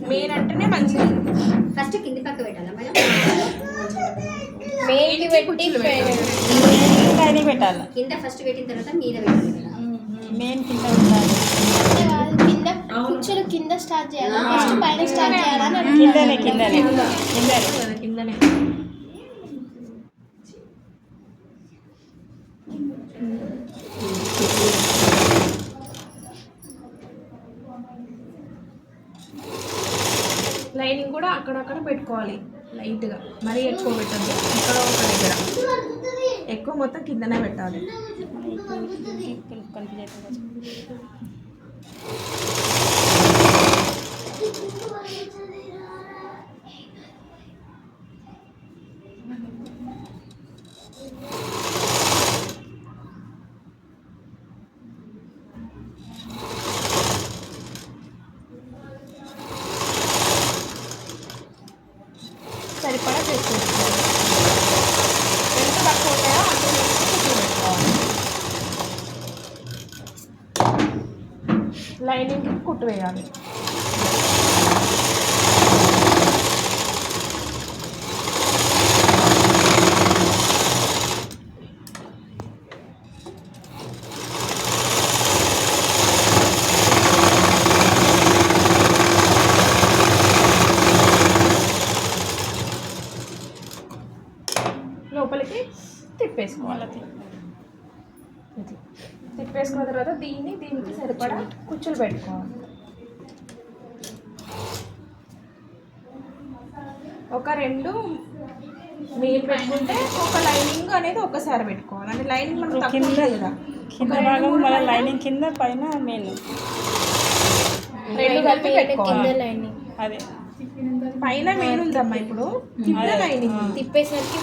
Main అంటేనే మంచిది. First కింది పక్క పెట్టాలా మేడం? మెయిన్ పెట్టి పెట్టాలి. కింద ఫస్ట్ పెట్టిన తర్వాత మీద పెట్టాలి. మెయిన్ కింద ఉండాలి. కింద కుర్చీలు కింద స్టార్ట్ చేయాలా, ఫస్ట్ పైన స్టార్ట్ చేయాలా? కిందనే లైనింగ్ కూడా అక్కడక్కడ పెట్టుకోవాలి లైట్గా, మరీ ఎక్కువ పెట్టద్దు. ఇక్కడ ఒక దగ్గర ఎక్కువ, మొత్తం కిందనే పెట్టాలి. సరిపడా చేసుకోవాలి. ఎంత తక్కువ ఉంటాయో అంత పెట్టుకోవాలి. లైనింగ్కి కుట్టు వేయాలి. లోపలికి తిప్పేసుకోవాలి. తిప్పేసుకున్న తర్వాత దీనికి సరిపడా కుచ్చులు పెట్టుకోవాలి. ఒక 2 మెయిన్ పెట్టుకుంటే ఒక లైనింగ్ అనేది ఒకసారి పెట్టుకోవాలి. అంటే లైనింగ్ మనకు తక్కువ కదా, కింద భాగం మన లైనింగ్ కింద, పైన మెయిన్ 2 కలిపి పెట్టుకోవాలి. లైనింగ్ అదే పైన మెయిన్ ఉందమ్మా, ఇప్పుడు కింద లైనింగ్ తిప్పేసరికి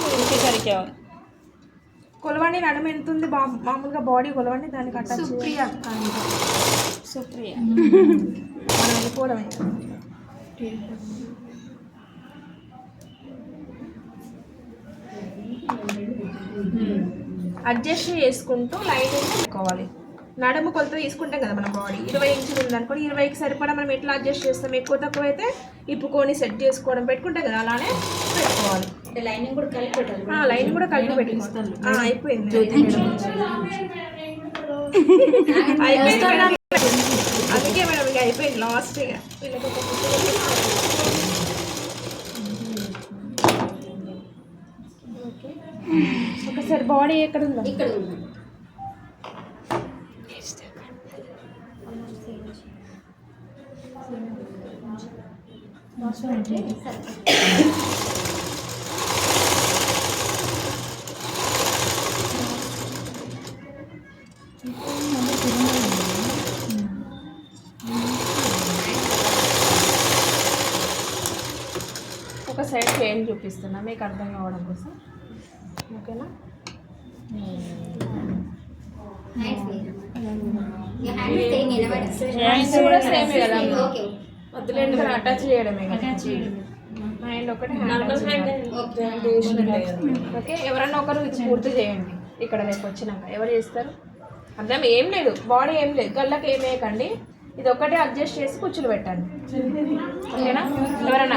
కొలవండి. నడుము ఎంత ఉంది మామూలుగా బాడీ కొలవండి, దానికి అట్ట సుప్రియ మనం వెళ్ళిపోవడమే. అడ్జస్ట్ చేసుకుంటూ లైనింగ్ పెట్టుకోవాలి. నడుము కొలత తీసుకుంటాం కదా మనం, బాడీ 20 ఇంచులు ఉందనుకోండి, 20కి సరిపడా మనం ఎట్లా అడ్జస్ట్ చేస్తాం, ఎక్కువ తక్కువ అయితే ఇప్పుకొని సెట్ చేసుకోవడం పెట్టుకుంటాం కదా, అలానే పెట్టుకోవాలి. లైనింగ్ కూడా కలిపి పెట్టాలి. లైనింగ్ కూడా కలిపి పెట్టుకోవాలి. అయిపోయింది. అందుకే మేడం ఇక అయిపోయింది లాస్ట్. ఒకసారి బాడీ ఎక్కడ ఉందా? ఇక్కడ ఉంది. ఒక సైడ్ చేంజ్ చూపిస్తున్నా మీకు అర్థం కావడం కోసం, ఓకేనా? హ్యాండ్స్ కూడా సేమ్ కదా, వద్దులేండి అటాచ్ చేయడమే కదా. హ్యాండ్ ఒకటి ఓకే. ఎవరన్నా ఒకరు ఇది పూర్తి చేయండి ఇక్కడ రేపు వచ్చినాక. ఎవరు చేస్తారు? అర్థం ఏం లేదు, బాడీ ఏం లేదు, గళ్ళకి ఏం వేయకండి, ఇది ఒకటే అడ్జస్ట్ చేసి కుచ్చులు పెట్టండి, ఓకేనా? ఎవరన్నా